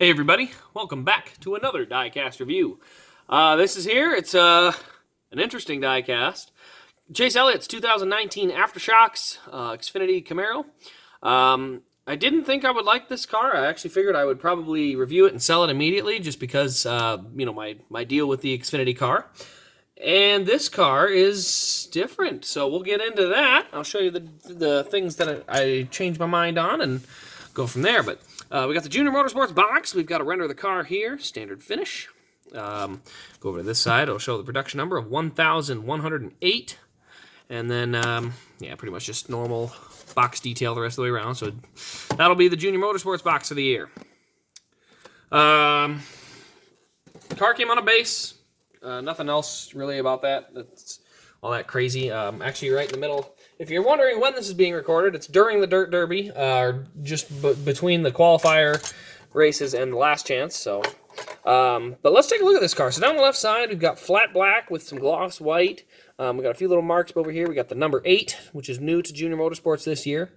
Hey everybody, welcome back to another Diecast review. It's an interesting diecast. Chase Elliott's 2019 Aftershocks Xfinity Camaro. I didn't think I would like this car. I actually figured I would probably review it and sell it immediately just because, my deal with the Xfinity car. And this car is different, so we'll get into that. I'll show you the things that I changed my mind on and go from there, but... we got the Junior Motorsports box. We've got a render of the car here, standard finish. Go over to this side. It'll show the production number of 1,108. And then, pretty much just normal box detail the rest of the way around. So that'll be the Junior Motorsports box of the year. The car came on a base. Nothing else really about that. That's all that crazy. Actually, right in the middle. If you're wondering when this is being recorded, it's during the Dirt Derby, just between the qualifier races and the last chance. So, but let's take a look at this car. So down the left side, we've got flat black with some gloss white. We got a few little marks over here. We got the number 8, which is new to Junior Motorsports this year.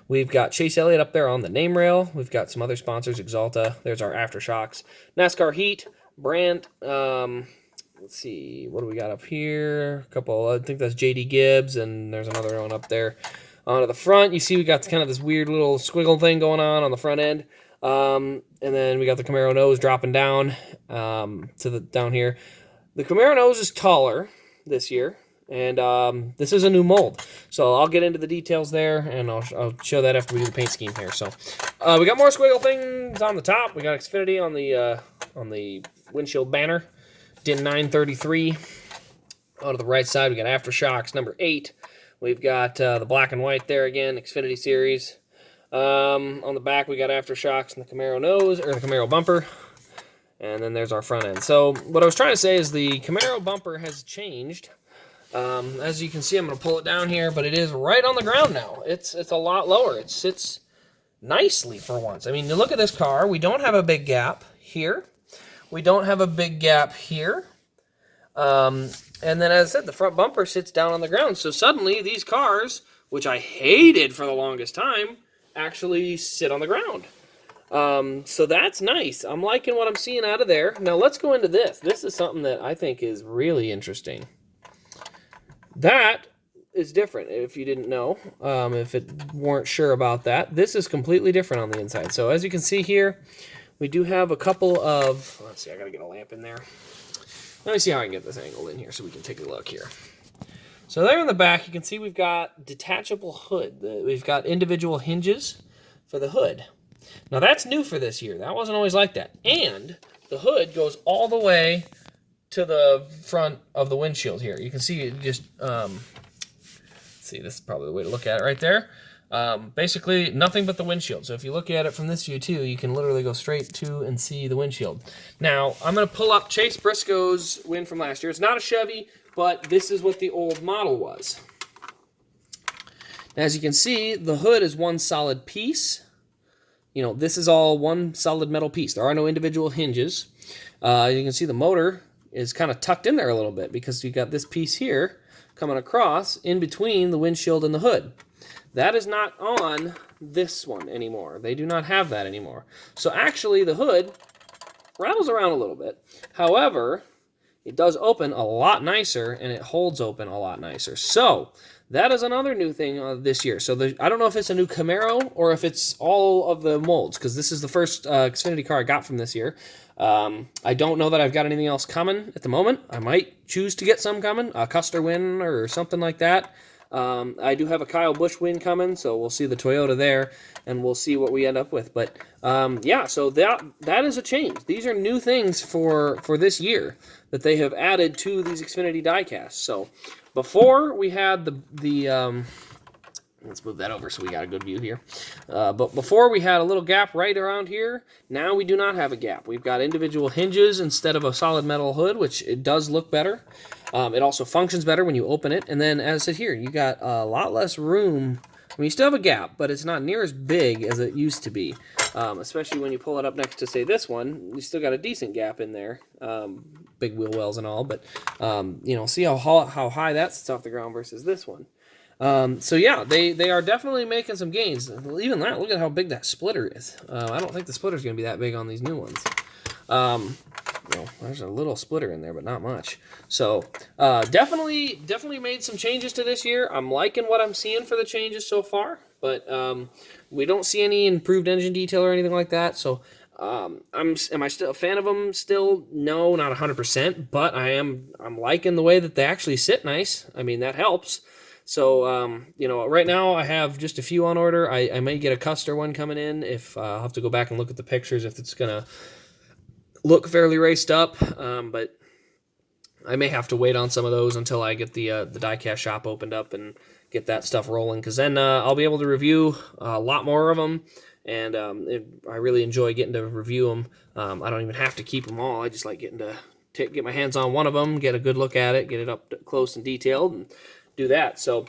We've got Chase Elliott up there on the name rail. We've got some other sponsors, Axalta. There's our Aftershocks, NASCAR Heat, Brandt. Let's see, what do we got up here? A couple, I think that's JD Gibbs, and there's another one up there. Onto the front, you see we got kind of this weird little squiggle thing going on the front end. And then we got the Camaro nose dropping down down here. The Camaro nose is taller this year, and this is a new mold. So I'll get into the details there, and I'll show that after we do the paint scheme here. So we got more squiggle things on the top. We got Xfinity on the windshield banner. DIN 933. On the right side, we got Aftershocks number 8. We've got the black and white there again, Xfinity series. On the back, we got Aftershocks and the Camaro nose, or the Camaro bumper. And then there's our front end. So what I was trying to say is the Camaro bumper has changed. As you can see, I'm going to pull it down here, but it is right on the ground now. It's a lot lower. It sits nicely for once. I mean, you look at this car. We don't have a big gap here. We don't have a big gap here. And then, as I said, the front bumper sits down on the ground. So suddenly, these cars, which I hated for the longest time, actually sit on the ground. So that's nice. I'm liking what I'm seeing out of there. Now, let's go into this. This is something that I think is really interesting. That is different, if you didn't know, if it weren't sure about that. This is completely different on the inside. So as you can see here, we do have a couple of, let's see, I gotta get a lamp in there. Let me see how I can get this angle in here so we can take a look here. So there in the back, you can see we've got detachable hood. We've got individual hinges for the hood. Now that's new for this year. That wasn't always like that. And the hood goes all the way to the front of the windshield here. You can see it just, let's see, this is probably the way to look at it right there. Basically, nothing but the windshield. So if you look at it from this view, too, you can literally go straight to and see the windshield. Now, I'm going to pull up Chase Briscoe's win from last year. It's not a Chevy, but this is what the old model was. As you can see, the hood is one solid piece. You know, this is all one solid metal piece. There are no individual hinges. You can see the motor is kind of tucked in there a little bit because you got this piece here coming across in between the windshield and the hood. That is not on this one anymore. They do not have that anymore. So actually the hood rattles around a little bit. However, it does open a lot nicer and it holds open a lot nicer. So that is another new thing this year. So I don't know if it's a new Camaro or if it's all of the molds, because this is the first Xfinity car I got from this year. I don't know that I've got anything else coming at the moment. I might choose to get some coming, a Custer win or something like that. I do have a Kyle Busch win coming, so we'll see the Toyota there, and we'll see what we end up with. But yeah, so that is a change. These are new things for this year that they have added to these Xfinity diecasts. So before we had the let's move that over so we got a good view here. But before we had a little gap right around here. Now we do not have a gap. We've got individual hinges instead of a solid metal hood, which it does look better. It also functions better when you open it. And then, as I said here, you got a lot less room. I mean, you still have a gap, but it's not near as big as it used to be. Especially when you pull it up next to, say, this one. You still got a decent gap in there. Big wheel wells and all. But, you know, see how high that sits off the ground versus this one. So yeah, they are definitely making some gains. Even that, look at how big that splitter is. I don't think the splitter's going to be that big on these new ones. There's a little splitter in there, but not much. So definitely made some changes to this year. I'm liking what I'm seeing for the changes so far, but we don't see any improved engine detail or anything like that. So am I still a fan of them? Still, no, not 100%, but I'm liking the way that they actually sit nice. I mean, that helps. So, right now I have just a few on order. I may get a Custer one coming in. If I'll have to go back and look at the pictures if it's going to look fairly raced up, but I may have to wait on some of those until I get the Diecast shop opened up and get that stuff rolling, because then I'll be able to review a lot more of them, and I really enjoy getting to review them. I don't even have to keep them all. I just like getting to get my hands on one of them, get a good look at it, get it up close and detailed, and do that. So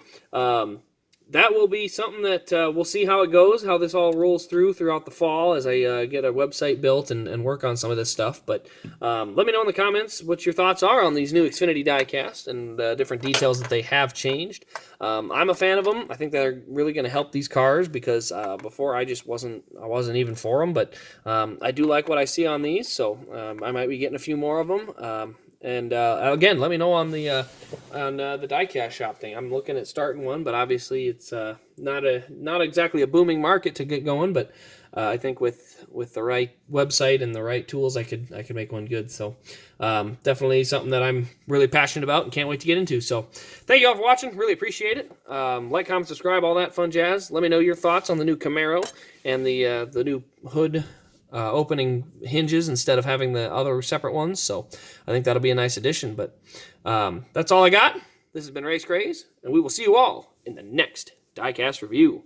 that will be something that we'll see how it goes, how this all rolls throughout the fall as I get a website built and work on some of this stuff. But let me know in the comments what your thoughts are on these new Xfinity diecast and the different details that they have changed. I'm a fan of them. I think they're really going to help these cars, because before I wasn't even for them. But I do like what I see on these, so I might be getting a few more of them. And again, let me know on the Diecast shop thing. I'm looking at starting one, but obviously it's not exactly a booming market to get going. But I think with the right website and the right tools, I could make one good. So definitely something that I'm really passionate about and can't wait to get into. So thank you all for watching. Really appreciate it. Like, comment, subscribe, all that fun jazz. Let me know your thoughts on the new Camaro and the new hood. Opening hinges instead of having the other separate ones. So I think that'll be a nice addition. But that's all I got. This has been Race Craze, and we will see you all in the next Diecast review.